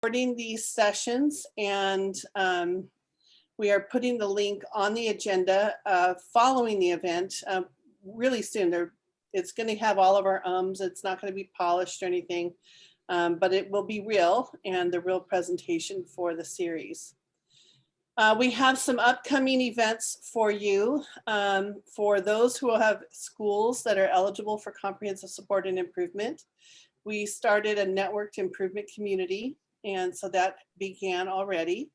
Recording these sessions, and we are putting the link on the agenda following the event really soon. It's going to have all of our ums. It's not going to be polished or anything, but it will be real and the real presentation for the series. We have some upcoming events for you. For those who have schools that are eligible for comprehensive support and improvement, we started a networked improvement community, and so that began already.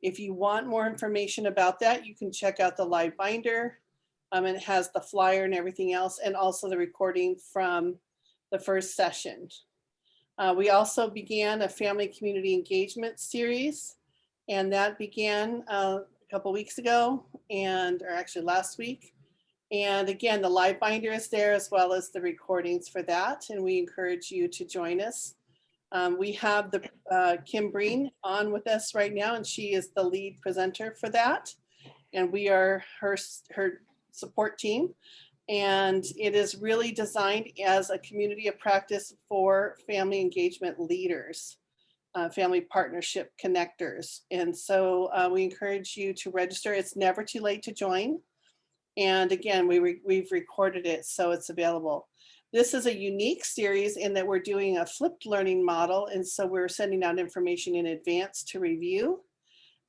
If you want more information about that, you can check out the live binder. It has the flyer and everything else, and also the recording from the first session. We also began a family community engagement series, and that began a couple weeks ago, or actually last week. And again, the live binder is there as well as the recordings for that, and we encourage you to join us. We have Kim Breen on with us right now, and she is the lead presenter for that. And we are her support team. And it is really designed as a community of practice for family engagement leaders, family partnership connectors. And so we encourage you to register. It's never too late to join. And again, we've recorded it, so it's available. This is a unique series in that we're doing a flipped learning model. And so we're sending out information in advance to review,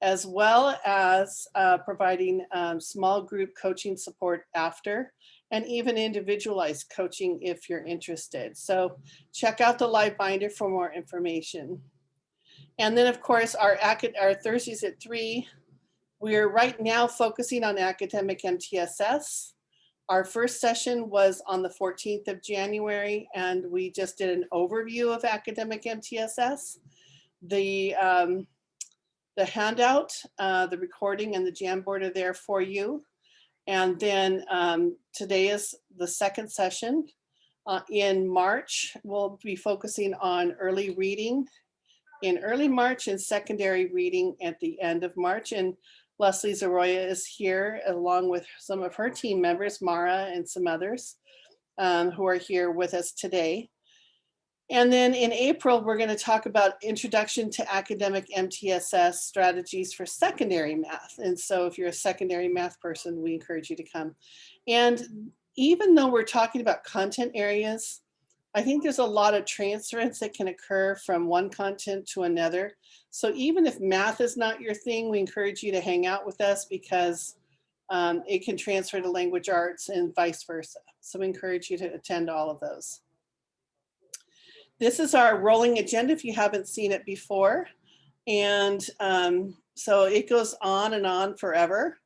as well as providing small group coaching support after, and even individualized coaching if you're interested. So check out the live binder for more information. And then of course, our Thursdays at 3, we're right now focusing on academic MTSS. Our first session was on the 14th of January, and we just did an overview of academic MTSS. The handout, the recording, and the Jamboard are there for you. And then today is the second session. In March, we'll be focusing on early reading in early March and secondary reading at the end of March. And Leslie Zaroya is here along with some of her team members, Mara and some others who are here with us today. And then in April, we're going to talk about Introduction to Academic MTSS Strategies for Secondary Math. And so if you're a secondary math person, we encourage you to come. And even though we're talking about content areas, I think there's a lot of transference that can occur from one content to another. So even if math is not your thing, we encourage you to hang out with us because it can transfer to language arts and vice versa. So we encourage you to attend all of those. This is our rolling agenda if you haven't seen it before. And so it goes on and on forever.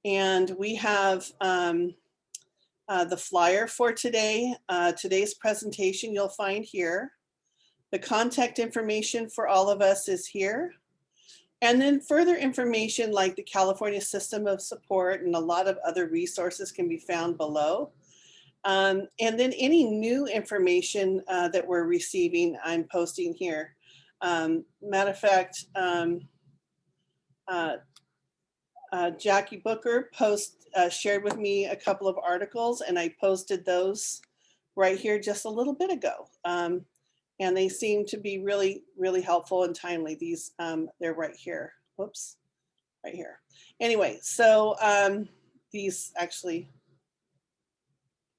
And we have the flyer for today. Today's presentation you'll find here. The contact information for all of us is here. And then further information like the California System of Support and a lot of other resources can be found below. And then any new information that we're receiving, I'm posting here. Matter of fact, Jackie Booker shared with me a couple of articles, and I posted those right here just a little bit ago. And they seem to be really, really helpful and timely. These, they're right here. Whoops, right here. Anyway, so these actually,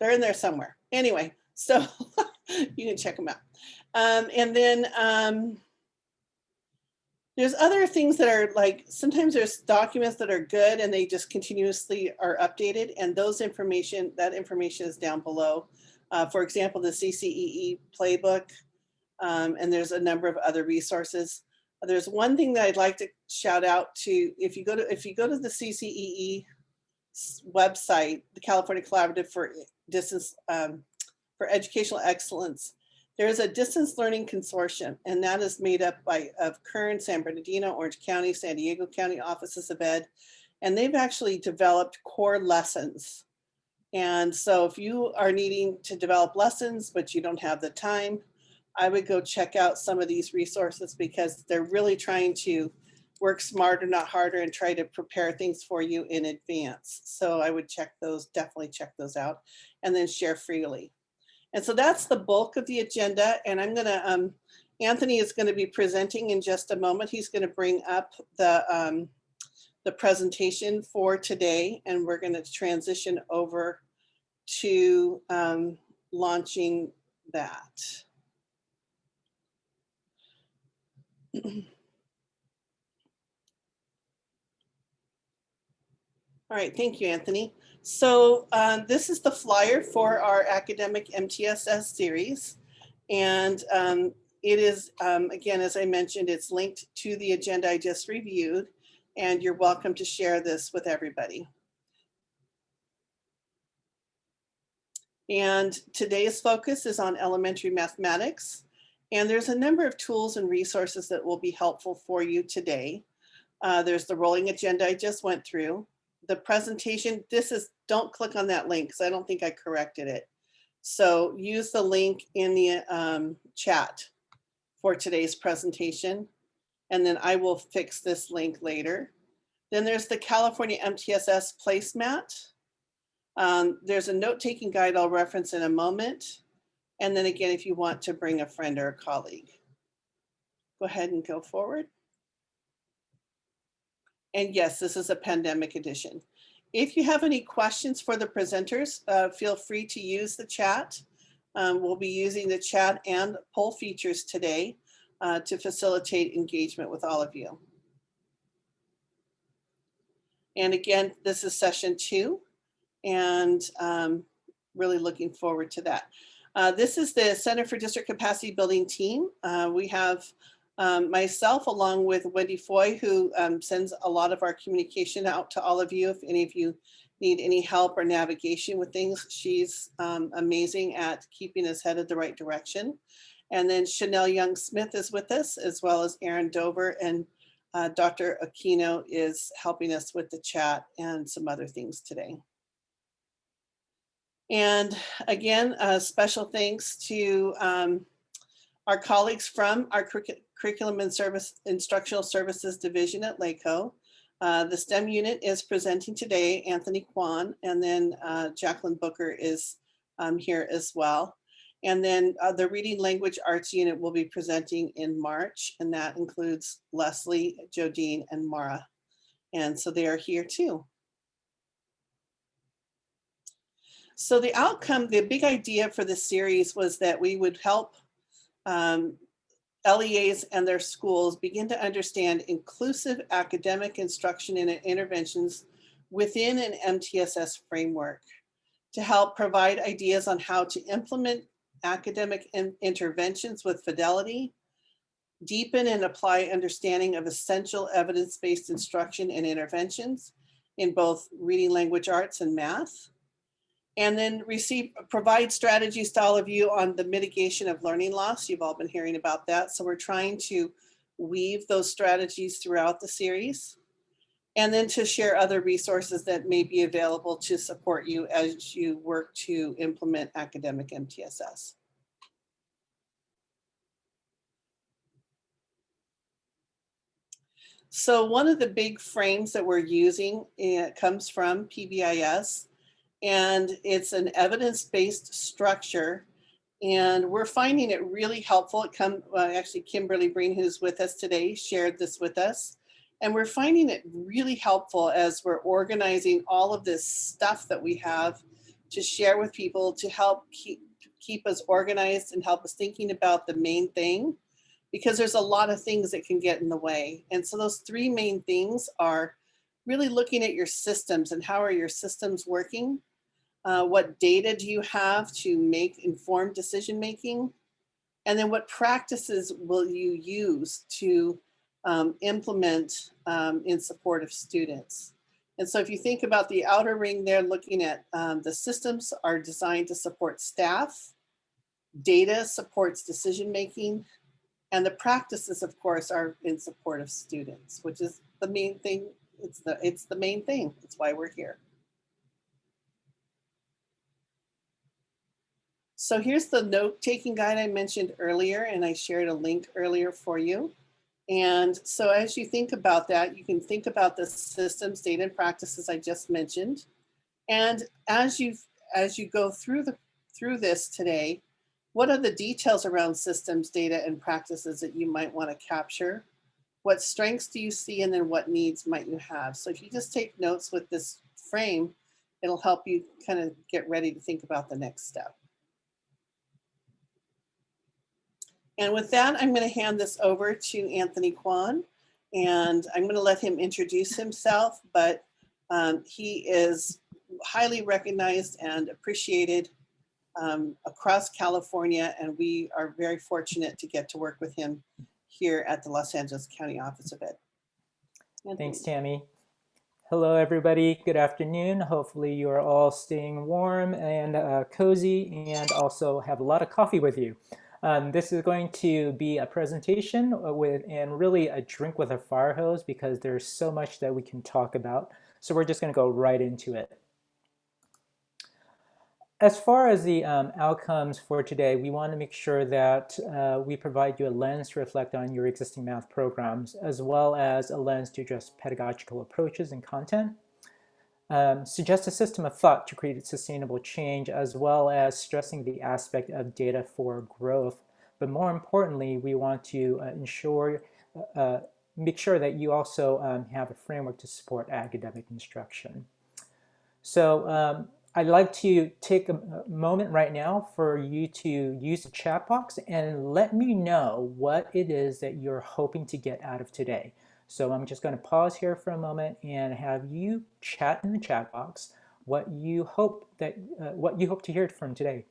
they're in there somewhere. Anyway, so you can check them out. And then there's other things that are like, sometimes there's documents that are good and they just continuously are updated, and that information is down below. For example, the CCEE playbook, and there's a number of other resources. There's one thing that I'd like to shout out to. If you go to the CCEE website, the California Collaborative for Educational Excellence, there's a distance learning consortium, and that is made up of Kern, San Bernardino, Orange County, San Diego County Offices of Ed, and they've actually developed core lessons. And so if you are needing to develop lessons, but you don't have the time, I would go check out some of these resources because they're really trying to work smarter, not harder, and try to prepare things for you in advance. So I would definitely check those out, and then share freely. And so that's the bulk of the agenda. And I'm gonna Anthony is going to be presenting in just a moment. He's going to bring up the presentation for today, and we're going to transition over to launching that. All right, thank you, Anthony. So this is the flyer for our academic MTSS series. And it is, again, as I mentioned, it's linked to the agenda I just reviewed, and you're welcome to share this with everybody. And today's focus is on elementary mathematics. And there's a number of tools and resources that will be helpful for you today. There's the rolling agenda I just went through. The presentation, don't click on that link because I don't think I corrected it. So use the link in the chat for today's presentation, and then I will fix this link later. Then there's the California MTSS placemat. There's a note-taking guide I'll reference in a moment. And then again, if you want to bring a friend or a colleague. Go ahead and go forward. And yes, this is a pandemic edition. If you have any questions for the presenters, feel free to use the chat. We'll be using the chat and poll features today to facilitate engagement with all of you. And again, this is session 2, and really looking forward to that. This is the Center for District Capacity Building team. We have myself along with Wendy Foy, who sends a lot of our communication out to all of you. If any of you need any help or navigation with things, she's amazing at keeping us headed the right direction. And then Chanel Young-Smith is with us, as well as Aaron Dover, and Dr. Aquino is helping us with the chat and some other things today. And again, special thanks to our colleagues from our Curriculum and Instructional Services Division at LACOE. The STEM unit is presenting today, Anthony Quan, and then Jacqueline Booker is here as well. And then the Reading Language Arts unit will be presenting in March, and that includes Leslie, Jodine, and Mara. And so they are here too. So the outcome, the big idea for this series was that we would help LEAs and their schools begin to understand inclusive academic instruction and interventions within an MTSS framework to help provide ideas on how to implement academic interventions with fidelity, deepen and apply understanding of essential evidence-based instruction and interventions in both reading, language arts, and math, and then provide strategies to all of you on the mitigation of learning loss. You've all been hearing about that. So we're trying to weave those strategies throughout the series, and then to share other resources that may be available to support you as you work to implement academic MTSS. So one of the big frames that we're using comes from PBIS, and it's an evidence-based structure, and we're finding it really helpful. Actually, Kimberly Breen, who's with us today, shared this with us, and we're finding it really helpful as we're organizing all of this stuff that we have to share with people to help keep us organized and help us thinking about the main thing, because there's a lot of things that can get in the way. And so those 3 main things are really looking at your systems and how are your systems working? What data do you have to make informed decision making? And then what practices will you use to implement in support of students? And so if you think about the outer ring there, looking at the systems are designed to support staff, data supports decision making, and the practices, of course, are in support of students, which is the main thing. It's the main thing. That's why we're here. So here's the note-taking guide I mentioned earlier, and I shared a link earlier for you. And so as you think about that, you can think about the systems, data, and practices I just mentioned. And as you go through this today, what are the details around systems, data, and practices that you might want to capture? What strengths do you see, and then what needs might you have? So if you just take notes with this frame, it'll help you kind of get ready to think about the next step. And with that, I'm going to hand this over to Anthony Quan, and I'm going to let him introduce himself, but he is highly recognized and appreciated across California, and we are very fortunate to get to work with him here at the Los Angeles County Office of Ed. Anthony. Thanks, Tammy. Hello, everybody. Good afternoon. Hopefully you are all staying warm and cozy, and also have a lot of coffee with you. This is going to be a presentation and really a drink with a fire hose, because there's so much that we can talk about. So we're just going to go right into it. As far as the outcomes for today, we want to make sure that we provide you a lens to reflect on your existing math programs, as well as a lens to address pedagogical approaches and content. Suggest a system of thought to create sustainable change, as well as stressing the aspect of data for growth. But more importantly, we want to make sure that you also have a framework to support academic instruction. So I'd like to take a moment right now for you to use the chat box and let me know what it is that you're hoping to get out of today. So I'm just going to pause here for a moment and have you chat in the chat box what you hope to hear from today.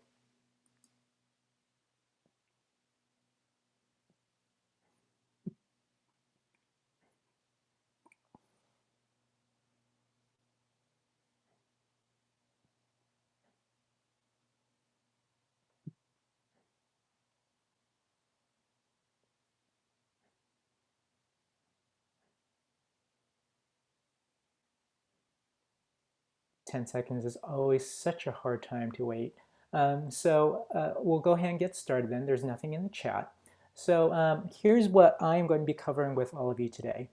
10 seconds is always such a hard time to wait. We'll go ahead and get started then. There's nothing in the chat. So here's what I'm going to be covering with all of you today.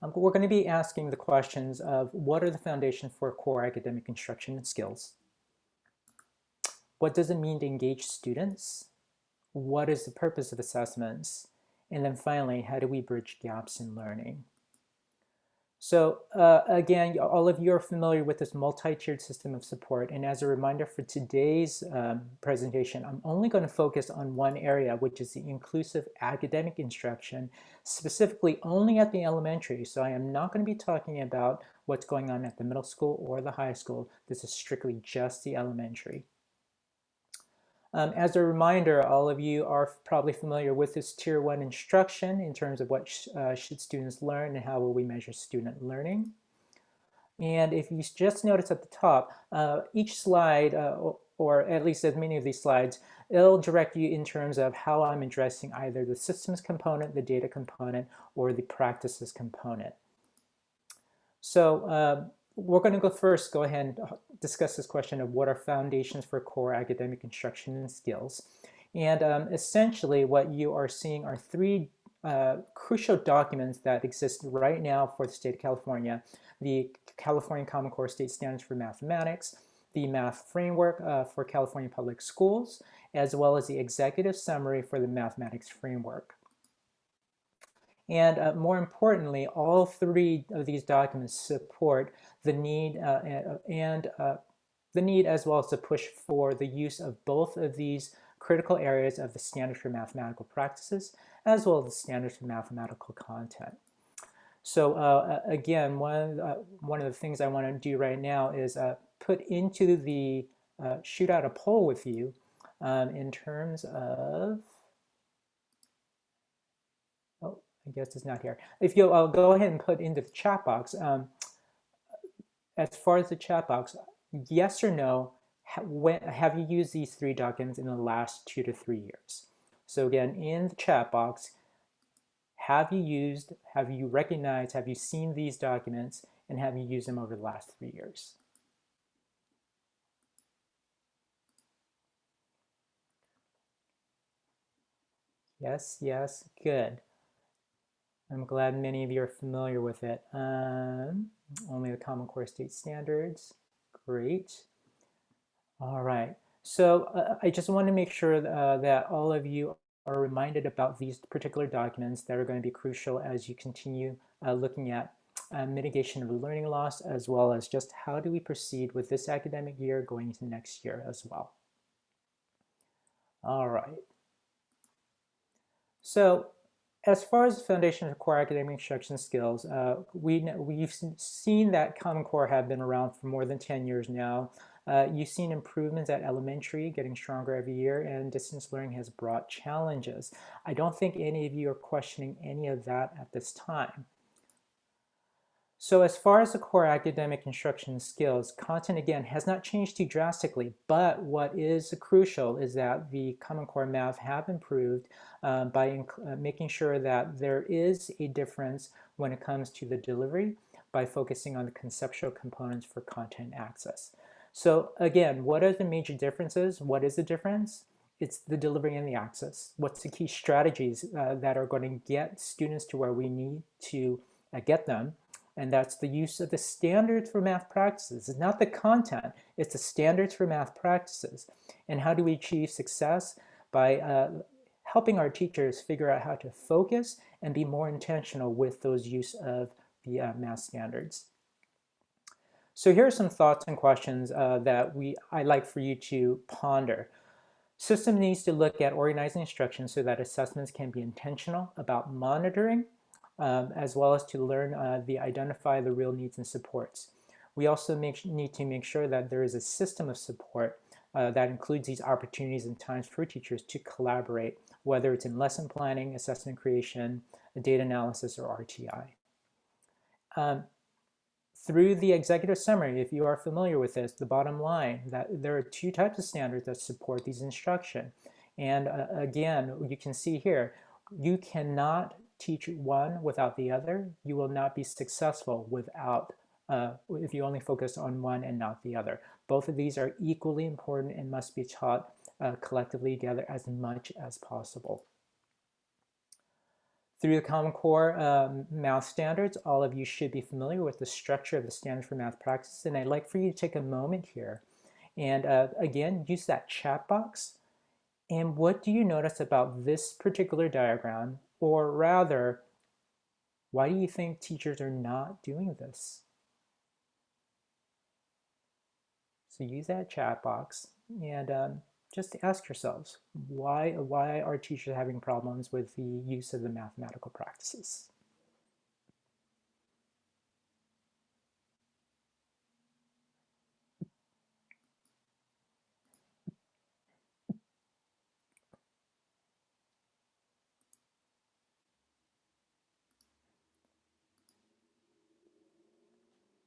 We're going to be asking the questions of what are the foundations for core academic instruction and skills? What does it mean to engage students? What is the purpose of assessments? And then finally, how do we bridge gaps in learning? So again, all of you are familiar with this multi-tiered system of support. And as a reminder for today's presentation, I'm only going to focus on one area, which is the inclusive academic instruction, specifically only at the elementary. So I am not going to be talking about what's going on at the middle school or the high school. This is strictly just the elementary. As a reminder, all of you are probably familiar with this Tier 1 instruction in terms of what should students learn and how will we measure student learning. And if you just notice at the top, each slide, or at least as many of these slides, it'll direct you in terms of how I'm addressing either the systems component, the data component, or the practices component. So we're going to go ahead and discuss this question of what are foundations for core academic instruction and skills. And essentially what you are seeing are three crucial documents that exist right now for the state of California: the California Common Core State Standards for Mathematics, the Math Framework for California Public Schools, as well as the Executive Summary for the Mathematics Framework. And more importantly, all three of these documents support the need the need as well as the push for the use of both of these critical areas of the standards for mathematical practices, as well as the standards for mathematical content. So again, one of the things I want to do right now is put into the shoot out a poll with you in terms of. I guess it's not here. If you'll go ahead and put into the chat box, as far as the chat box, yes or no, have you used these three documents in the last 2 to 3 years? So again, in the chat box, have you recognized, have you seen these documents, and have you used them over the last 3 years? Yes, yes, good. I'm glad many of you are familiar with it. Only the Common Core State Standards. Great. All right. So I just want to make sure that all of you are reminded about these particular documents that are going to be crucial as you continue looking at mitigation of learning loss, as well as just how do we proceed with this academic year going into next year as well. All right. So as far as the foundation of core academic instruction skills, we've seen that Common Core have been around for more than 10 years now. You've seen improvements at elementary, getting stronger every year, and distance learning has brought challenges. I don't think any of you are questioning any of that at this time. So as far as the core academic instruction skills, content again has not changed too drastically, but what is crucial is that the Common Core math have improved by making sure that there is a difference when it comes to the delivery by focusing on the conceptual components for content access. So again, what are the major differences? What is the difference? It's the delivery and the access. What's the key strategies that are going to get students to where we need to get them? And that's the use of the standards for math practices. It's not the content, it's the standards for math practices. And how do we achieve success? By helping our teachers figure out how to focus and be more intentional with those use of the math standards. So here are some thoughts and questions that I'd like for you to ponder. System needs to look at organizing instruction so that assessments can be intentional about monitoring, as well as to learn identify the real needs and supports. We also need to make sure that there is a system of support that includes these opportunities and times for teachers to collaborate, whether it's in lesson planning, assessment creation, data analysis, or RTI. Through the executive summary, if you are familiar with this, the bottom line, that there are two types of standards that support these instruction. And again, you can see here, you cannot teach one without the other. You will not be successful without, if you only focus on one and not the other. Both of these are equally important and must be taught collectively together as much as possible. Through the Common Core math standards, all of you should be familiar with the structure of the standards for math practice. And I'd like for you to take a moment here and again, use that chat box. And what do you notice about this particular diagram? Or rather, why do you think teachers are not doing this? So use that chat box and just ask yourselves, why are teachers having problems with the use of the mathematical practices?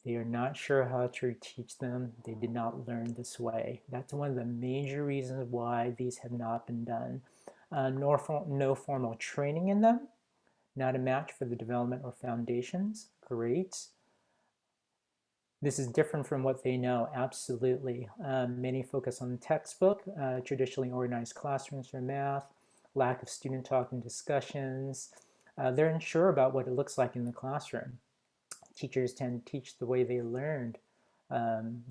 They are not sure how to teach them. They did not learn this way. That's one of the major reasons why these have not been done. No formal training in them. Not a match for the development or foundations. Great. This is different from what they know, absolutely. Many focus on the textbook, traditionally organized classrooms for math, lack of student talk and discussions. They're unsure about what it looks like in the classroom. Teachers tend to teach the way they learned,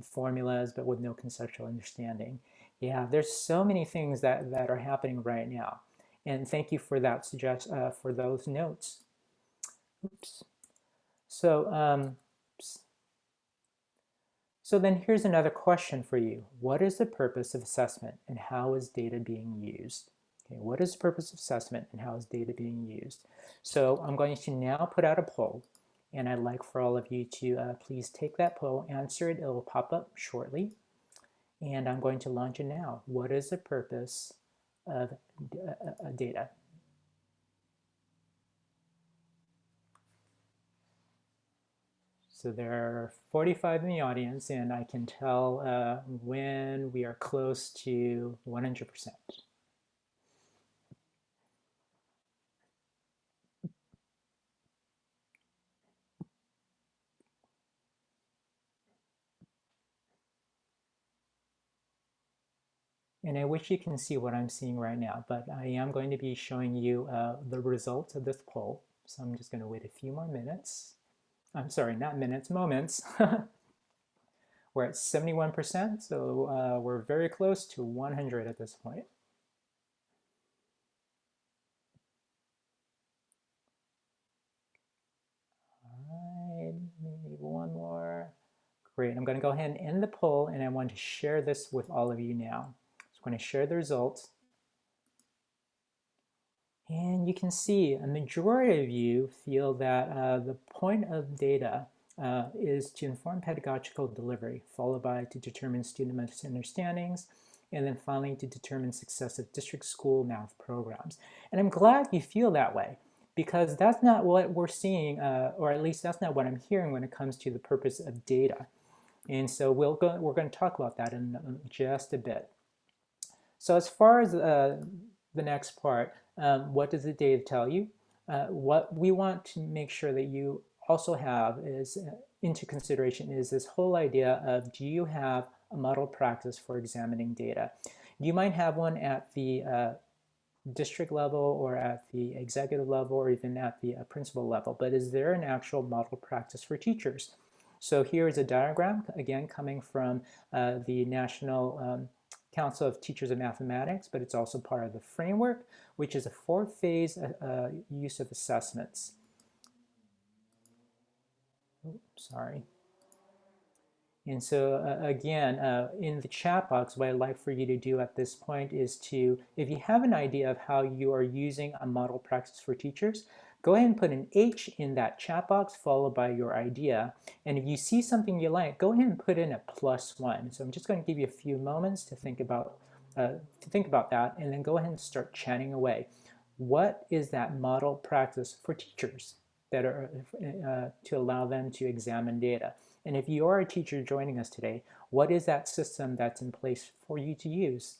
formulas, but with no conceptual understanding. Yeah, there's so many things that are happening right now. And thank you for that for those notes. Oops. So, so then here's another question for you. What is the purpose of assessment and how is data being used? Okay, what is the purpose of assessment and how is data being used? So I'm going to now put out a poll. And I'd like for all of you to please take that poll, answer it. It will pop up shortly. And I'm going to launch it now. What is the purpose of data? So there are 45 in the audience, and I can tell when we are close to 100%. And I wish you can see what I'm seeing right now, but I am going to be showing you the results of this poll. So I'm just going to wait a few more minutes. I'm sorry, not minutes, moments. We're at 71%, so we're very close to 100 at this point. All right, maybe one more. Great, I'm going to go ahead and end the poll, and I want to share this with all of you now. So I'm going to share the results. And you can see a majority of you feel that the point of data is to inform pedagogical delivery, followed by to determine student understandings, and then finally to determine success of district school math programs. And I'm glad you feel that way, because that's not what we're seeing, or at least that's not what I'm hearing when it comes to the purpose of data. And so we're going to talk about that in just a bit. So as far as the next part, what does the data tell you? What we want to make sure that you also have is into consideration is this whole idea of, do you have a model practice for examining data? You might have one at the district level or at the executive level or even at the principal level, but is there an actual model practice for teachers? So here is a diagram, again, coming from the National Council of Teachers of Mathematics, but it's also part of the framework, which is a 4-phase use of assessments. Sorry. And so again, in the chat box, what I'd like for you to do at this point is to, if you have an idea of how you are using a model practice for teachers, go ahead and put an H in that chat box followed by your idea. And if you see something you like, go ahead and put in a +1. So I'm just going to give you a few moments to think about that, and then go ahead and start chatting away. What is that model practice for teachers that are to allow them to examine data? And if you are a teacher joining us today, what is that system that's in place for you to use?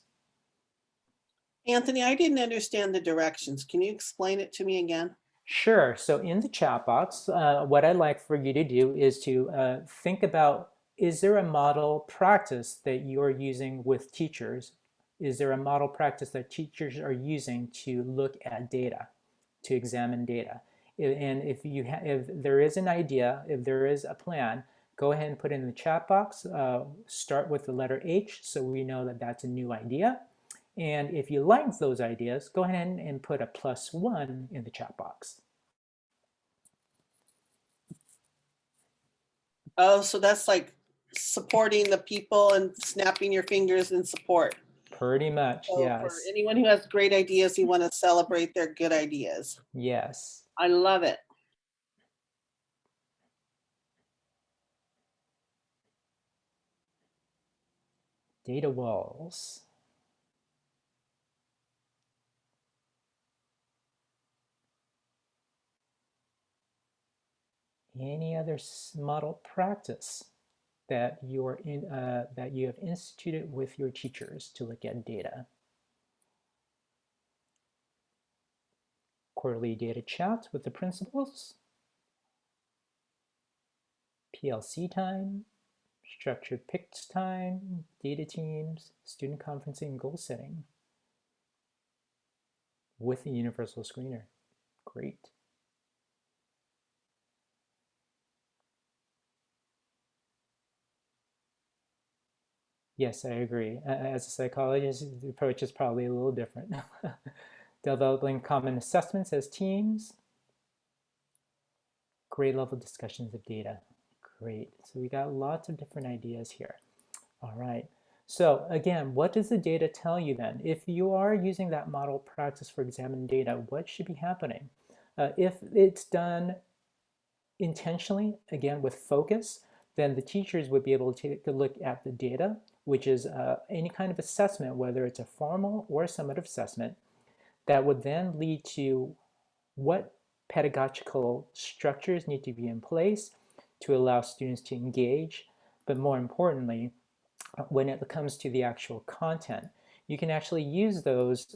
Anthony, I didn't understand the directions. Can you explain it to me again? Sure. So in the chat box, what I'd like for you to do is to think about, is there a model practice that you're using with teachers? Is there a model practice that teachers are using to look at data, to examine data? And if there is an idea, if there is a plan, go ahead and put it in the chat box. Start with the letter H so we know that that's a new idea. And if you like those ideas, go ahead and put a +1 in the chat box. Oh, so that's like supporting the people and snapping your fingers in support. Pretty much, So yes. for anyone who has great ideas, you want to celebrate their good ideas. Yes. I love it. Data walls. Any other model practice that that you have instituted with your teachers to look at data? Quarterly data chats with the principals, PLC time, structured PICS time, data teams, student conferencing, and goal setting with the universal screener. Great. Yes, I agree. As a psychologist, the approach is probably a little different. Developing common assessments as teams. Grade level discussions of data. Great. So we got lots of different ideas here. All right. So again, what does the data tell you then? If you are using that model practice for examining data, what should be happening? If it's done intentionally, again, with focus, then the teachers would be able to take a look at the data, which is any kind of assessment, whether it's a formal or a summative assessment, that would then lead to what pedagogical structures need to be in place to allow students to engage, but more importantly, when it comes to the actual content, you can actually use those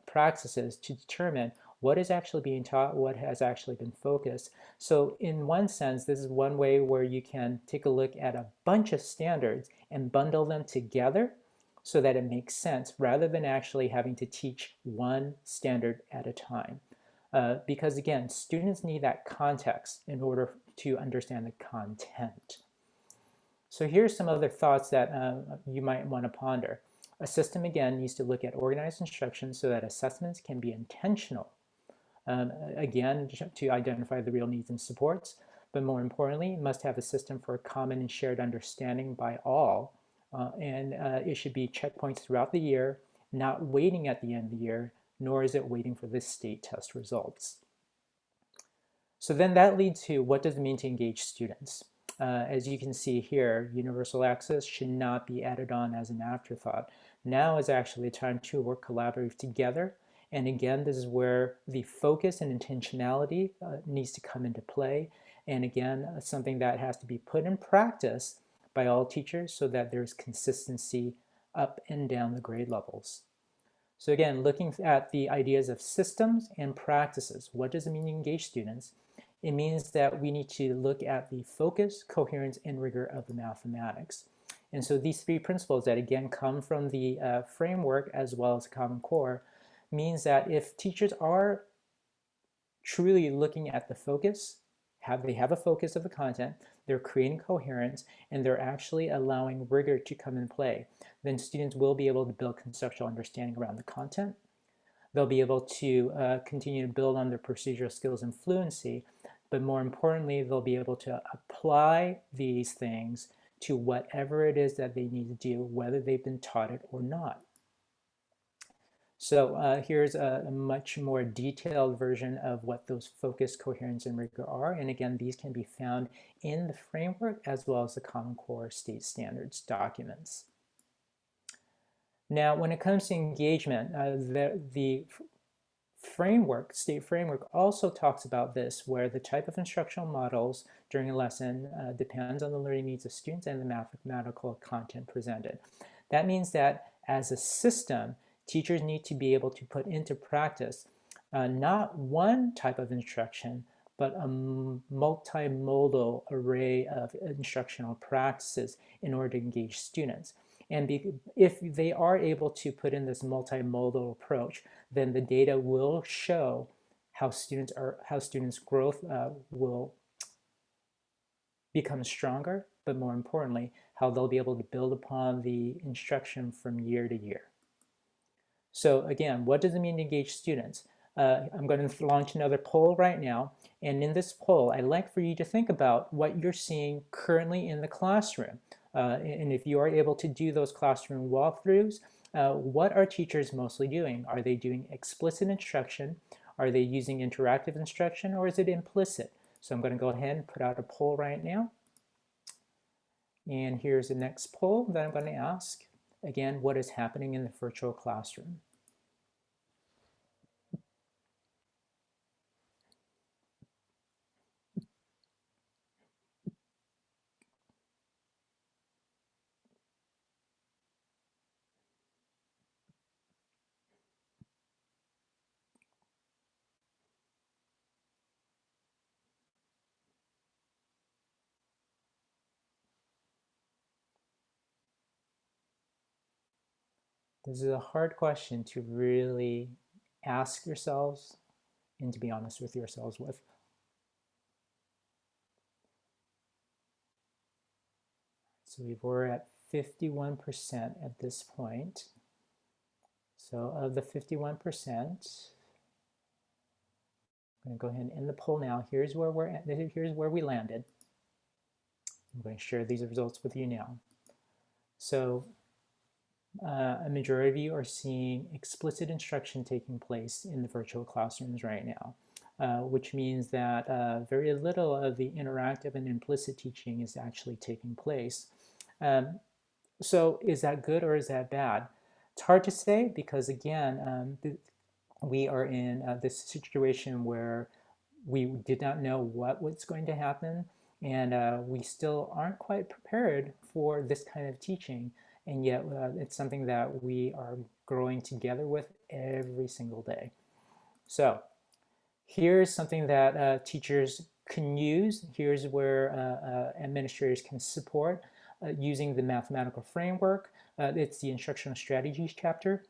practices to determine what is actually being taught, what has actually been focused. So in one sense, this is one way where you can take a look at a bunch of standards and bundle them together so that it makes sense rather than actually having to teach one standard at a time. Because again, students need that context in order to understand the content. So here's some other thoughts that you might want to ponder. A system, again, needs to look at organized instruction so that assessments can be intentional. Again, to identify the real needs and supports, but more importantly, it must have a system for common and shared understanding by all. And it should be checkpoints throughout the year, not waiting at the end of the year, nor is it waiting for the state test results. So then that leads to, what does it mean to engage students? As you can see here, universal access should not be added on as an afterthought. Now is actually a time to work collaboratively together. And again, this is where the focus and intentionality needs to come into play. And again, something that has to be put in practice by all teachers so that there's consistency up and down the grade levels. So again, looking at the ideas of systems and practices, what does it mean to engage students? It means that we need to look at the focus, coherence, and rigor of the mathematics. And so these three principles that again come from the framework as well as Common Core means that if teachers are truly looking at the focus, they have a focus of the content, they're creating coherence, and they're actually allowing rigor to come in play, then students will be able to build conceptual understanding around the content. They'll be able to continue to build on their procedural skills and fluency, but more importantly, they'll be able to apply these things to whatever it is that they need to do, whether they've been taught it or not. So here's a much more detailed version of what those focus, coherence, and rigor are. And again, these can be found in the framework as well as the Common Core state standards documents. Now, when it comes to engagement, the framework, state framework, also talks about this, where the type of instructional models during a lesson depends on the learning needs of students and the mathematical content presented. That means that as a system, teachers need to be able to put into practice not one type of instruction, but a multimodal array of instructional practices in order to engage students. And if they are able to put in this multimodal approach, then the data will show how students' growth will become stronger, but more importantly, how they'll be able to build upon the instruction from year to year. So again, what does it mean to engage students? I'm going to launch another poll right now. And in this poll, I'd like for you to think about what you're seeing currently in the classroom. And if you are able to do those classroom walkthroughs, what are teachers mostly doing? Are they doing explicit instruction? Are they using interactive instruction, or is it implicit? So I'm going to go ahead and put out a poll right now. And here's the next poll that I'm going to ask. Again, what is happening in the virtual classroom? This is a hard question to really ask yourselves and to be honest with yourselves with. So we're at 51% at this point. So of the 51%, I'm going to go ahead and end the poll now. Here's where we landed. I'm going to share these results with you now. So a majority of you are seeing explicit instruction taking place in the virtual classrooms right now, which means that very little of the interactive and implicit teaching is actually taking place. So is that good or is that bad? It's hard to say because, again, we are in this situation where we did not know what was going to happen, and we still aren't quite prepared for this kind of teaching. And yet it's something that we are growing together with every single day. So here's something that teachers can use. Here's where administrators can support using the mathematical framework. It's the instructional strategies chapter.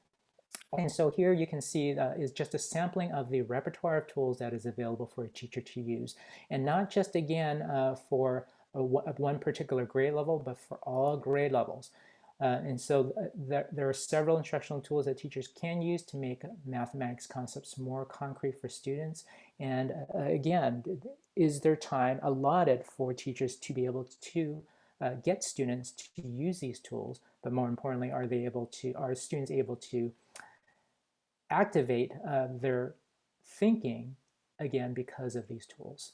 And so here you can see is just a sampling of the repertoire of tools that is available for a teacher to use. And not just, again, for one particular grade level, but for all grade levels. And so there are several instructional tools that teachers can use to make mathematics concepts more concrete for students. And again, is there time allotted for teachers to be able to get students to use these tools? But more importantly, are students able to activate their thinking, again, because of these tools?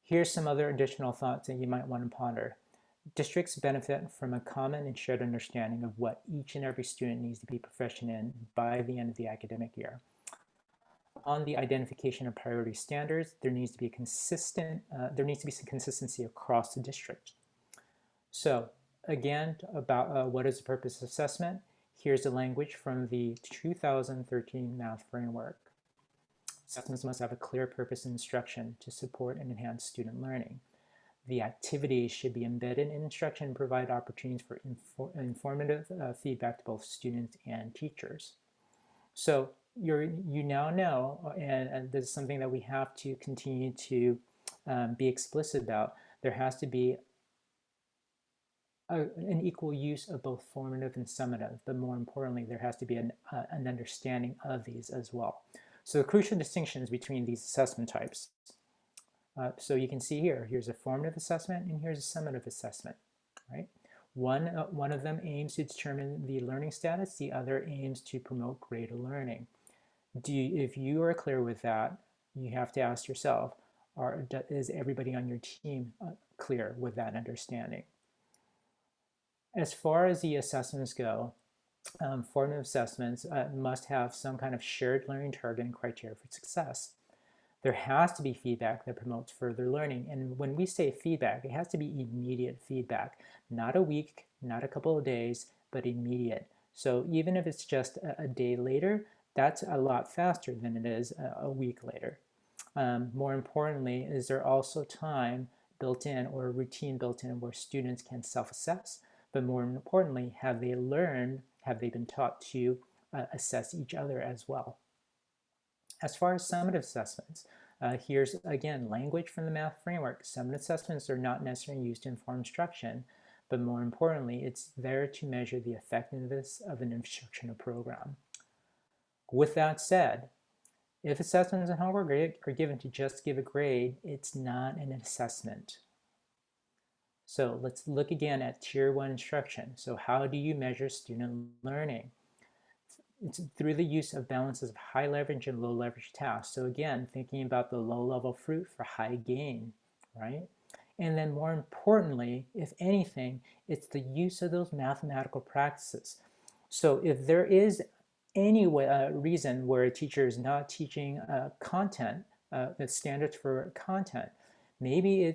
Here's some other additional thoughts that you might want to ponder. Districts benefit from a common and shared understanding of what each and every student needs to be proficient in by the end of the academic year. On the identification of priority standards, there needs to be some consistency across the district. So again, about what is the purpose of assessment, here's the language from the 2013 Math Framework. Assessments must have a clear purpose and instruction to support and enhance student learning. The activities should be embedded in instruction and provide opportunities for informative feedback to both students and teachers. So you now know, and this is something that we have to continue to be explicit about, there has to be an equal use of both formative and summative, but more importantly, there has to be an understanding of these as well. So the crucial distinctions between these assessment types. So you can see here's a formative assessment and here's a summative assessment, right? One of them aims to determine the learning status, the other aims to promote greater learning. If you are clear with that, you have to ask yourself, is everybody on your team clear with that understanding? As far as the assessments go, formative assessments must have some kind of shared learning target and criteria for success. There has to be feedback that promotes further learning. And when we say feedback, it has to be immediate feedback, not a week, not a couple of days, but immediate. So even if it's just a day later, that's a lot faster than it is a week later. More importantly, is there also time built in or a routine built in where students can self-assess? But more importantly, have they been taught to assess each other as well? As far as summative assessments, here's again language from the math framework. Summative assessments are not necessarily used to inform instruction, but more importantly, it's there to measure the effectiveness of an instructional program. With that said, if assessments and homework are given to just give a grade, it's not an assessment. So let's look again at Tier 1 instruction. So how do you measure student learning? It's through the use of balances of high leverage and low leverage tasks. So again, thinking about the low level fruit for high gain, right? And then more importantly, if anything, it's the use of those mathematical practices. So if there is any reason where a teacher is not teaching content, the standards for content, maybe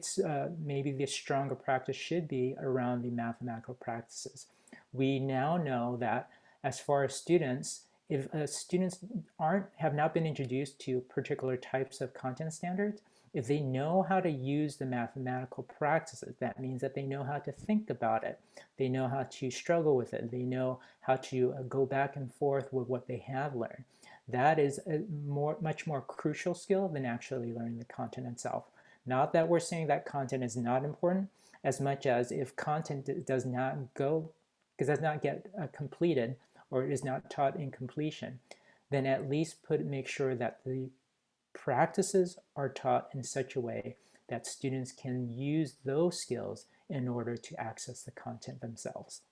maybe the stronger practice should be around the mathematical practices. We now know that as far as students, if students have not been introduced to particular types of content standards, if they know how to use the mathematical practices, that means that they know how to think about it. They know how to struggle with it. They know how to go back and forth with what they have learned. That is a much more crucial skill than actually learning the content itself. Not that we're saying that content is not important, as much as if content does not get completed or is not taught in completion, then at least make sure that the practices are taught in such a way that students can use those skills in order to access the content themselves.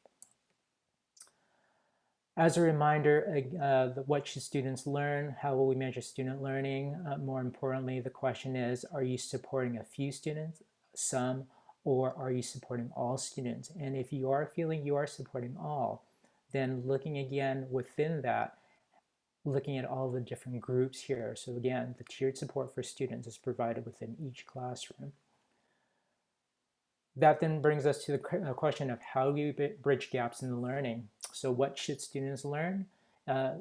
As a reminder, what should students learn? How will we measure student learning? More importantly, the question is, are you supporting a few students, some, or are you supporting all students? And if you are feeling you are supporting all, then looking again within that, looking at all the different groups here. So again, the tiered support for students is provided within each classroom. That then brings us to the question of how do you bridge gaps in the learning? So what should students learn?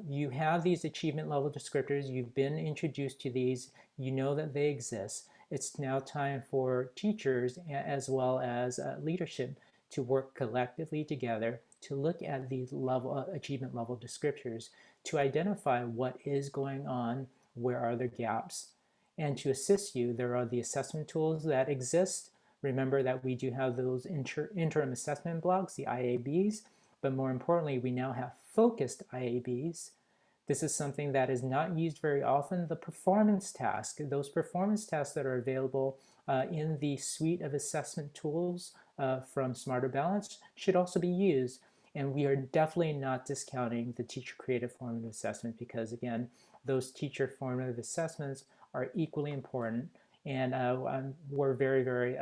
You have these achievement level descriptors. You've been introduced to these. You know that they exist. It's now time for teachers as well as leadership to work collectively together to look at these achievement level descriptors to identify what is going on, where are the gaps. And to assist you, there are the assessment tools that exist Remember that we do have those interim assessment blocks, the IABs, but more importantly, we now have focused IABs. This is something that is not used very often. The performance task, those performance tasks that are available in the suite of assessment tools from Smarter Balance should also be used. And we are definitely not discounting the teacher created formative assessment because, again, those teacher formative assessments are equally important. And we're very, very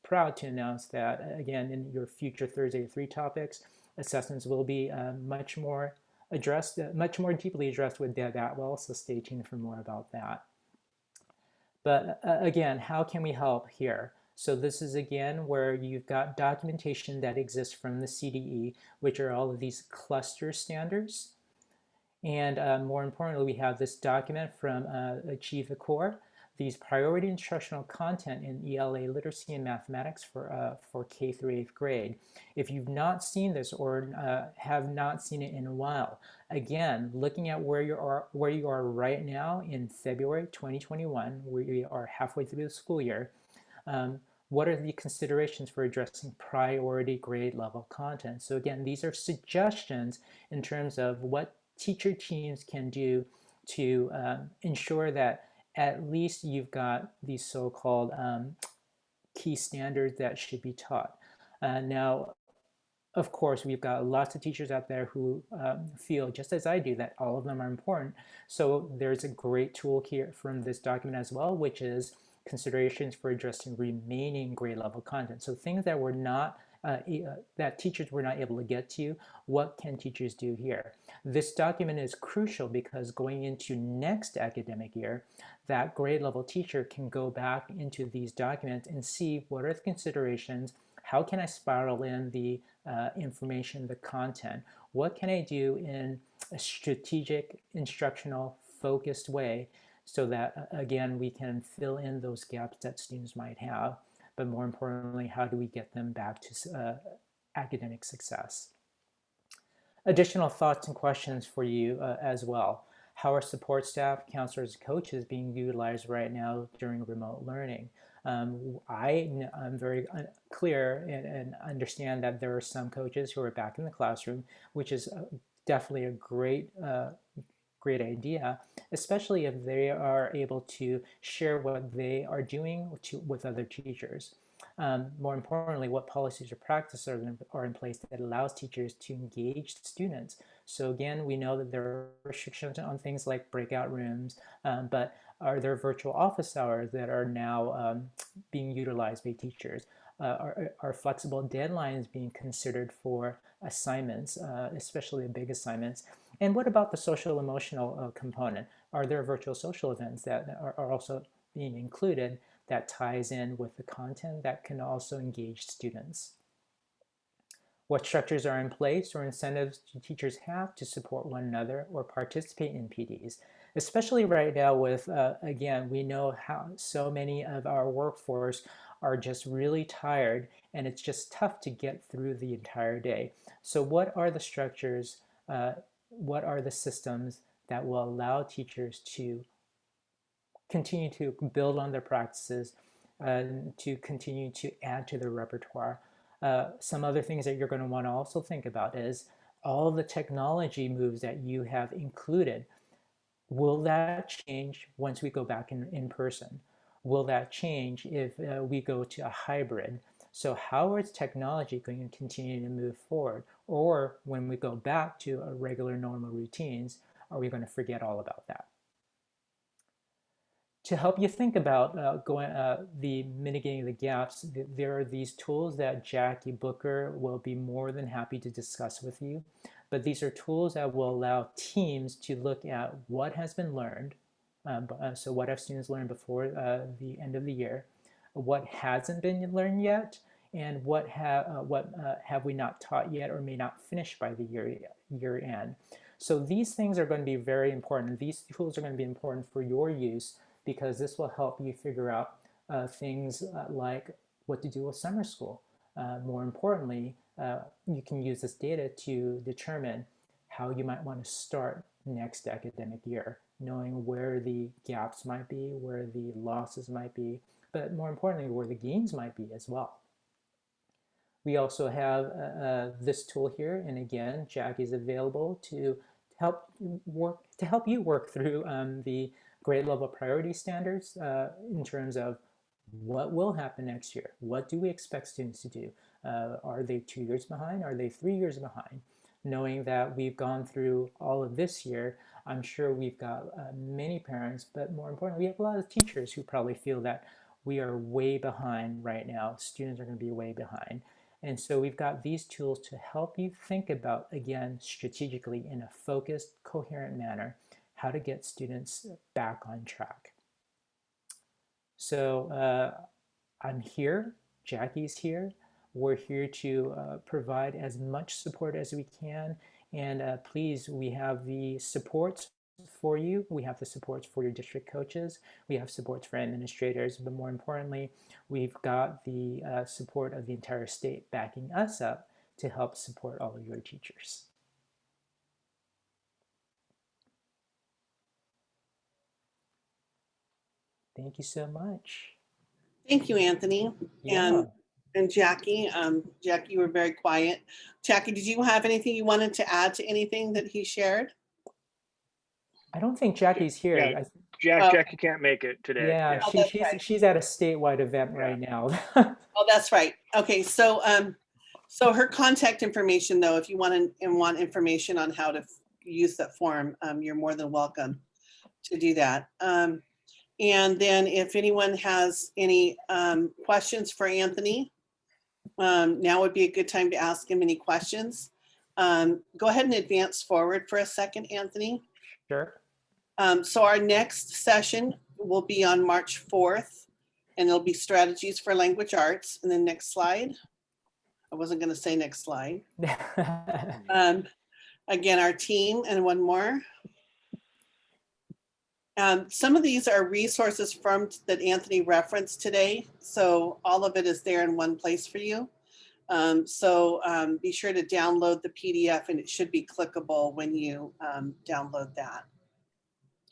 proud to announce that, again, in your future Thursday 3 topics, assessments will be much more deeply addressed with Deb Atwell, so stay tuned for more about that. But again, how can we help here? So this is again where you've got documentation that exists from the CDE, which are all of these cluster standards. And more importantly, we have this document from Achieve the Core, these priority instructional content in ELA literacy and mathematics for K through 8th grade. If you've not seen this or have not seen it in a while, again, looking at where you are right now in February 2021, we are halfway through the school year, what are the considerations for addressing priority grade level content? So again, these are suggestions in terms of what teacher teams can do to ensure that at least you've got these so-called key standards that should be taught. Now, of course, we've got lots of teachers out there who feel, just as I do, that all of them are important. So there's a great tool here from this document as well, which is considerations for addressing remaining grade level content. So things that were not that teachers were not able to get to, what can teachers do here? This document is crucial because going into next academic year, that grade level teacher can go back into these documents and see what are the considerations, how can I spiral in the information, the content, what can I do in a strategic, instructional, focused way so that, again, we can fill in those gaps that students might have. But more importantly, how do we get them back to academic success? Additional thoughts and questions for you as well. How are support staff, counselors, coaches being utilized right now during remote learning? I'm very clear and understand that there are some coaches who are back in the classroom, which is definitely a great idea, especially if they are able to share what they are doing with other teachers. More importantly, what policies or practices are in place that allows teachers to engage students. So again, we know that there are restrictions on things like breakout rooms, but are there virtual office hours that are now being utilized by teachers? Are flexible deadlines being considered for assignments, especially big assignments? And what about the social emotional component? Are there virtual social events that are also being included that ties in with the content that can also engage students? What structures are in place or incentives do teachers have to support one another or participate in PDs? Especially right now with, again, we know how so many of our workforce are just really tired and it's just tough to get through the entire day. So what are the structures, what are the systems that will allow teachers to continue to build on their practices, to continue to add to their repertoire? Some other things that you're going to want to also think about is all the technology moves that you have included. Will that change once we go back in person? Will that change if we go to a hybrid? So how is technology going to continue to move forward? Or when we go back to a regular normal routines, are we going to forget all about that? To help you think about the mitigating the gaps, there are these tools that Jackie Booker will be more than happy to discuss with you. But these are tools that will allow teams to look at what has been learned. So what have students learned before the end of the year? What hasn't been learned yet? And what have we not taught yet or may not finish by the year end? So these things are going to be very important. These tools are going to be important for your use because this will help you figure out things like what to do with summer school. More importantly, you can use this data to determine how you might want to start next academic year, knowing where the gaps might be, where the losses might be, but more importantly, where the gains might be as well. We also have this tool here, and again, Jackie is available to help you work through the grade level priority standards in terms of what will happen next year. What do we expect students to do? Are they 2 years behind? Are they 3 years behind? Knowing that we've gone through all of this year, I'm sure we've got many parents, but more importantly, we have a lot of teachers who probably feel that we are way behind right now. Students are going to be way behind. And so we've got these tools to help you think about, again, strategically in a focused, coherent manner, how to get students back on track. So I'm here, Jackie's here. We're here to provide as much support as we can. And please, we have the supports for you. We have the supports for your district coaches. We have supports for administrators. But more importantly, we've got the support of the entire state backing us up to help support all of your teachers. Thank you so much. Thank you, Anthony. Yeah. And Jackie. Jackie, you were very quiet. Jackie, did you have anything you wanted to add to anything that he shared? I don't think Jackie's here. Yeah, Jackie can't make it today. Yeah, Oh, she's at a statewide event right now. Oh, that's right. Okay, so so her contact information, though, if you want information on how to use that form, you're more than welcome to do that. And then if anyone has any questions for Anthony, now would be a good time to ask him any questions. Go ahead and advance forward for a second, Anthony. Sure. So our next session will be on March 4th, and it'll be strategies for language arts. And then next slide. I wasn't going to say next slide. Again, our team, and one more. Some of these are resources from that Anthony referenced today. So all of it is there in one place for you. So be sure to download the PDF, and it should be clickable when you download that.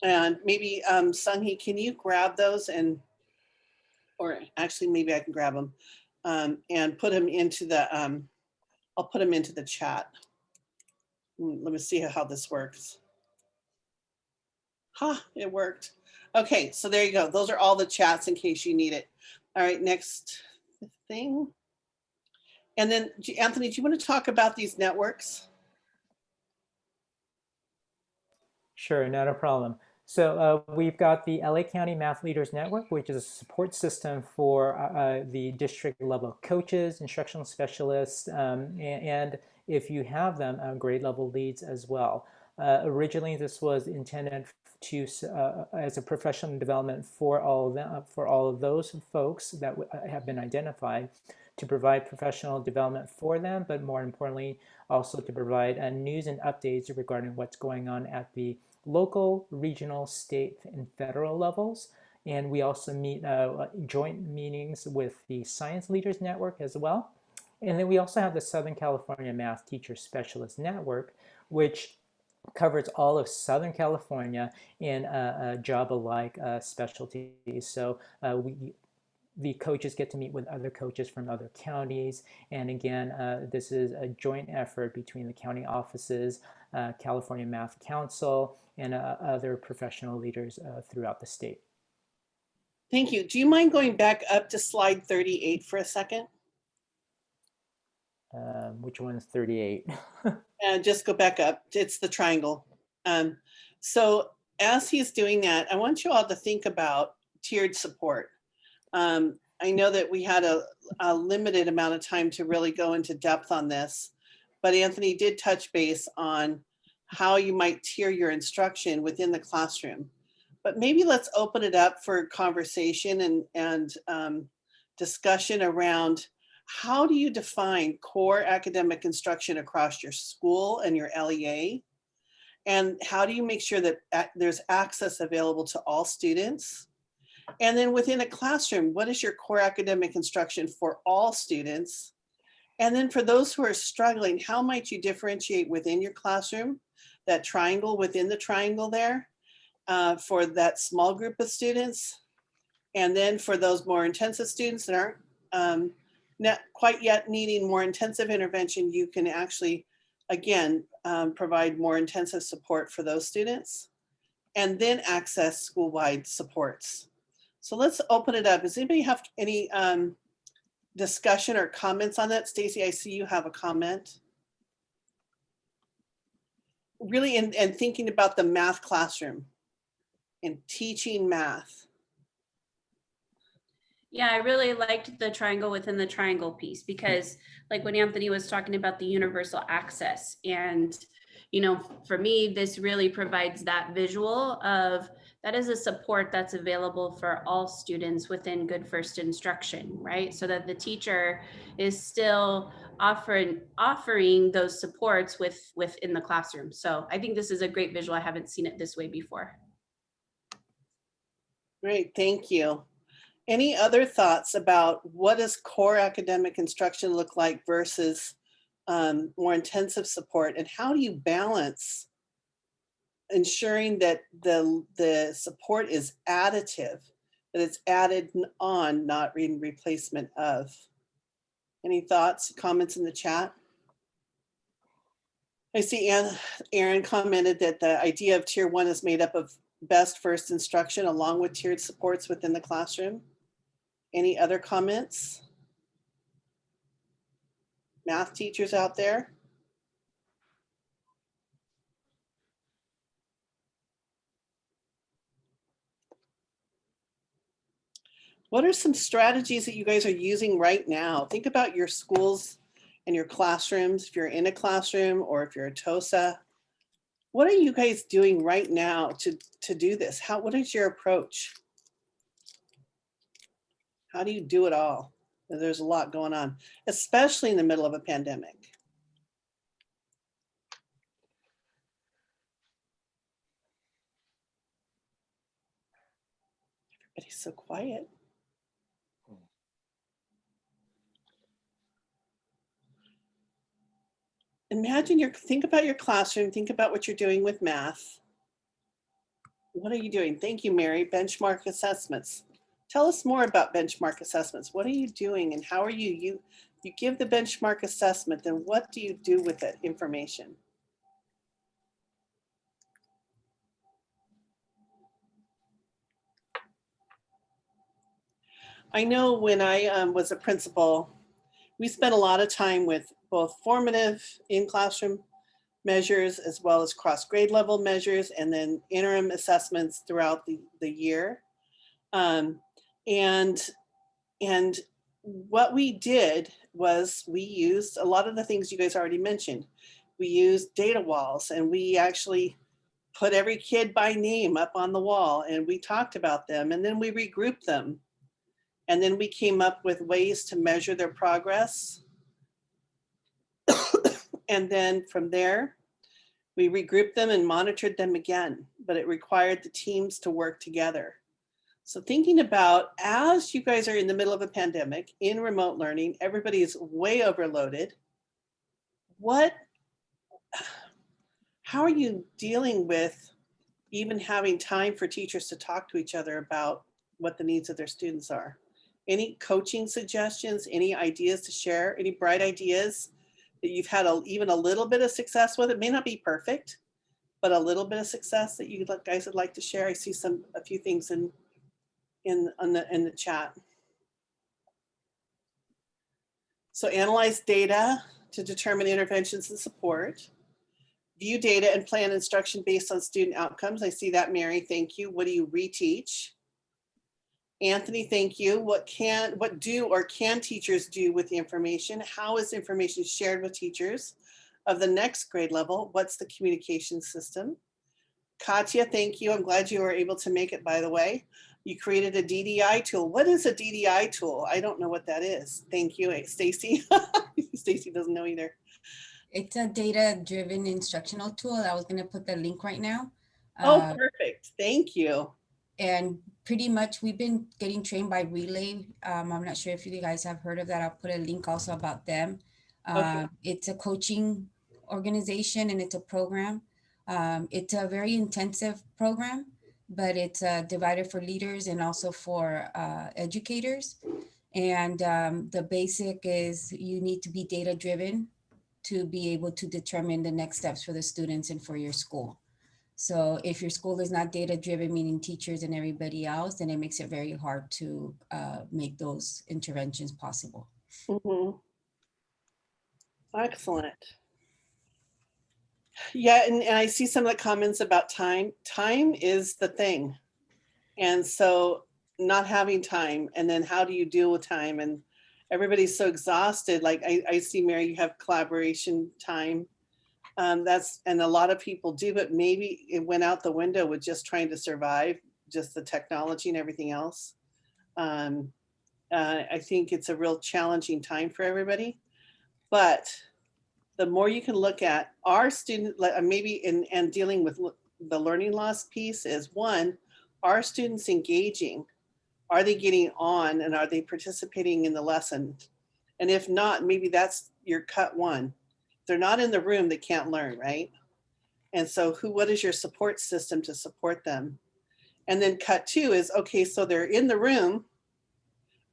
And maybe Sung-hee, can you grab those or actually maybe I can grab them and put them into the, I'll put them into the chat. Let me see how this works. It worked. Okay, so there you go. Those are all the chats in case you need it. All right, next thing. And then Anthony, do you want to talk about these networks? Sure, not a problem. So we've got the LA County Math Leaders Network, which is a support system for the district level coaches, instructional specialists, and if you have them, grade level leads as well. Originally, this was intended to as a professional development for all of them, for all of those folks that have been identified, to provide professional development for them, but more importantly, also to provide news and updates regarding what's going on at the local, regional, state, and federal levels. And we also meet joint meetings with the Science Leaders Network as well. And then we also have the Southern California Math Teacher Specialist Network, which covers all of Southern California in job-alike specialties. So the coaches get to meet with other coaches from other counties. And again, this is a joint effort between the county offices, California Math Council, and other professional leaders throughout the state. Thank you. Do you mind going back up to slide 38 for a second? Which one's 38? Just go back up. It's the triangle. So as he's doing that, I want you all to think about tiered support. I know that we had a limited amount of time to really go into depth on this, but Anthony did touch base on how you might tier your instruction within the classroom. But maybe let's open it up for conversation and discussion around how do you define core academic instruction across your school and your LEA? And how do you make sure that there's access available to all students? And then within a classroom, what is your core academic instruction for all students? And then for those who are struggling, how might you differentiate within your classroom, that triangle within the triangle there, for that small group of students? And then for those more intensive students that aren't not quite yet needing more intensive intervention, you can actually, again, provide more intensive support for those students and then access school-wide supports. So let's open it up. Does anybody have any discussion or comments on that? Stacy, I see you have a comment. Really, and thinking about the math classroom and teaching math. Yeah, I really liked the triangle within the triangle piece because like when Anthony was talking about the universal access, and you know, for me, this really provides that visual of that is a support that's available for all students within Good First Instruction, right? So that the teacher is still offering those supports within the classroom. So I think this is a great visual. I haven't seen it this way before. Great, thank you. Any other thoughts about what does core academic instruction look like versus more intensive support, and how do you balance ensuring that the support is additive, that it's added on, not in replacement of? Any thoughts, comments in the chat? I see Aaron commented that the idea of tier 1 is made up of best first instruction along with tiered supports within the classroom. Any other comments? Math teachers out there? What are some strategies that you guys are using right now? Think about your schools and your classrooms, if you're in a classroom or if you're a TOSA. What are you guys doing right now to do this? What is your approach? How do you do it all? There's a lot going on, especially in the middle of a pandemic. Everybody's so quiet. Think about your classroom, think about what you're doing with math. What are you doing? Thank you, Mary. Benchmark assessments. Tell us more about benchmark assessments. What are you doing and how are you give the benchmark assessment, then what do you do with that information? I know when I was a principal, we spent a lot of time with both formative in-classroom measures as well as cross grade level measures and then interim assessments throughout the year. And what we did was we used a lot of the things you guys already mentioned. We used data walls and we actually put every kid by name up on the wall and we talked about them and then we regrouped them. And then we came up with ways to measure their progress. And then from there, we regrouped them and monitored them again, but it required the teams to work together. So thinking about, as you guys are in the middle of a pandemic, in remote learning, everybody is way overloaded. How are you dealing with even having time for teachers to talk to each other about what the needs of their students are? Any coaching suggestions, any ideas to share, any bright ideas that you've had even a little bit of success with? It may not be perfect, but a little bit of success that you guys would like to share. I see a few things in the chat. So analyze data to determine interventions and support. View data and plan instruction based on student outcomes. I see that, Mary, thank you. What do you reteach? Anthony, thank you. What do or can teachers do with the information? How is information shared with teachers of the next grade level? What's the communication system? Katya, thank you. I'm glad you were able to make it, by the way. You created a DDI tool. What is a DDI tool? I don't know what that is. Thank you, Stacy. Stacy doesn't know either. It's a data-driven instructional tool. I was going to put the link right now. Oh, perfect. Thank you. And pretty much we've been getting trained by Relay. I'm not sure if you guys have heard of that. I'll put a link also about them. Okay. It's a coaching organization and it's a program. It's a very intensive program but it's divided for leaders and also for educators. And the basic is you need to be data driven to be able to determine the next steps for the students and for your school. So if your school is not data driven, meaning teachers and everybody else, then it makes it very hard to make those interventions possible. Mhm. Excellent. Yeah, and I see some of the comments about time. Time is the thing. And so not having time, and then how do you deal with time? And everybody's so exhausted. Like I see, Mary, you have collaboration time. And a lot of people do, but maybe it went out the window with just trying to survive, just the technology and everything else. I think it's a real challenging time for everybody. But the more you can look at our student, maybe and dealing with the learning loss piece is one, are students engaging? Are they getting on and are they participating in the lesson? And if not, maybe that's your cut one. If they're not in the room, they can't learn, right? And so what is your support system to support them? And then cut two is, okay, so they're in the room,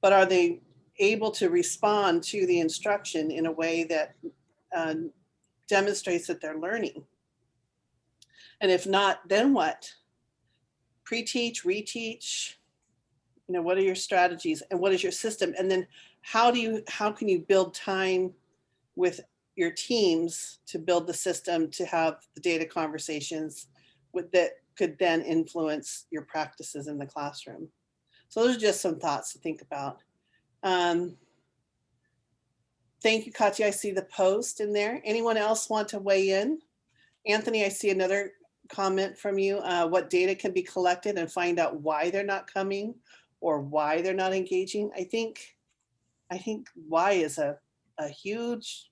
but are they able to respond to the instruction in a way that demonstrates that they're learning? And if not, then what? Pre-teach, reteach, what are your strategies and what is your system? And then how can you build time with your teams to build the system to have the data conversations that could then influence your practices in the classroom? So those are just some thoughts to think about. Thank you, Katya. I see the post in there. Anyone else want to weigh in? Anthony, I see another comment from you. What data can be collected and find out why they're not coming or why they're not engaging? I think why is a huge,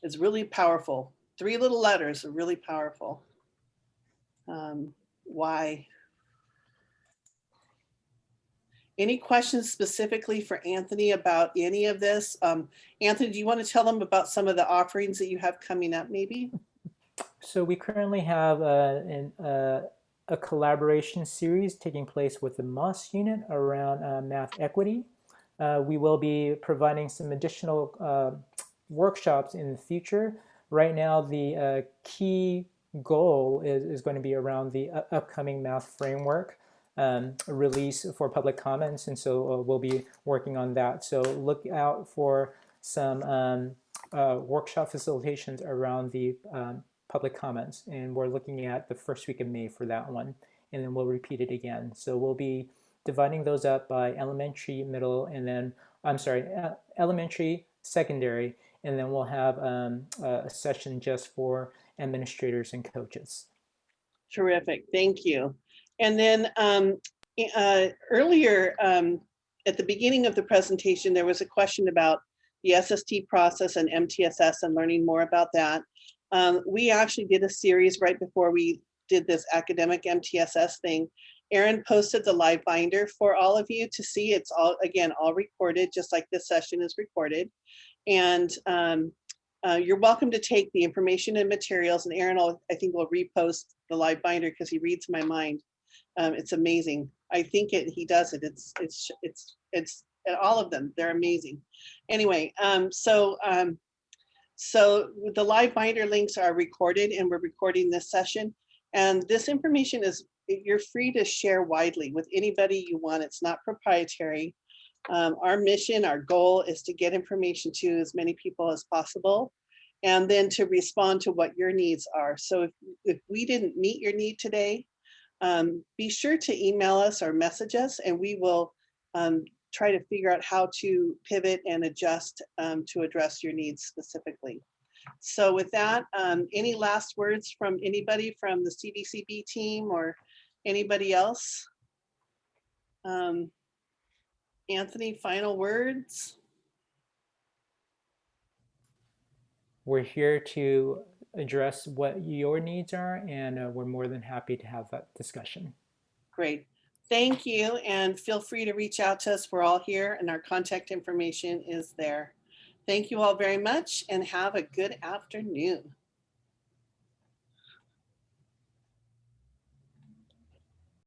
it's really powerful. 3 little letters are really powerful. Why? Any questions specifically for Anthony about any of this? Anthony, do you want to tell them about some of the offerings that you have coming up maybe? So we currently have a collaboration series taking place with the MOS unit around math equity. We will be providing some additional workshops in the future. Right now, the key goal is going to be around the upcoming math framework release for public comments, and so we'll be working on that. So look out for some workshop facilitations around the public comments, and we're looking at the first week of May for that one, and then we'll repeat it again. So we'll be dividing those up by elementary, middle, and then elementary, secondary, and then we'll have a session just for administrators and coaches. Terrific, thank you. And then earlier at the beginning of the presentation, there was a question about the SST process and MTSS and learning more about that. We actually did a series right before we did this academic MTSS thing. Erin posted the live binder for all of you to see. It's all, again, all recorded, just like this session is recorded. And you're welcome to take the information and materials, and Erin, I think, will repost the live binder because he reads my mind. It's amazing. I think he does it. It's all of them. They're amazing. Anyway, so the live binder links are recorded, and we're recording this session. And this information you're free to share widely with anybody you want. It's not proprietary. Our mission, our goal is to get information to as many people as possible, and then to respond to what your needs are. So if we didn't meet your need today, be sure to email us or message us, and we will try to figure out how to pivot and adjust to address your needs specifically. So with that, any last words from anybody from the CDCB team or anybody else? Anthony, final words? We're here to address what your needs are, and we're more than happy to have that discussion. Great. Thank you, and feel free to reach out to us. We're all here, and our contact information is there. Thank you all very much, and have a good afternoon.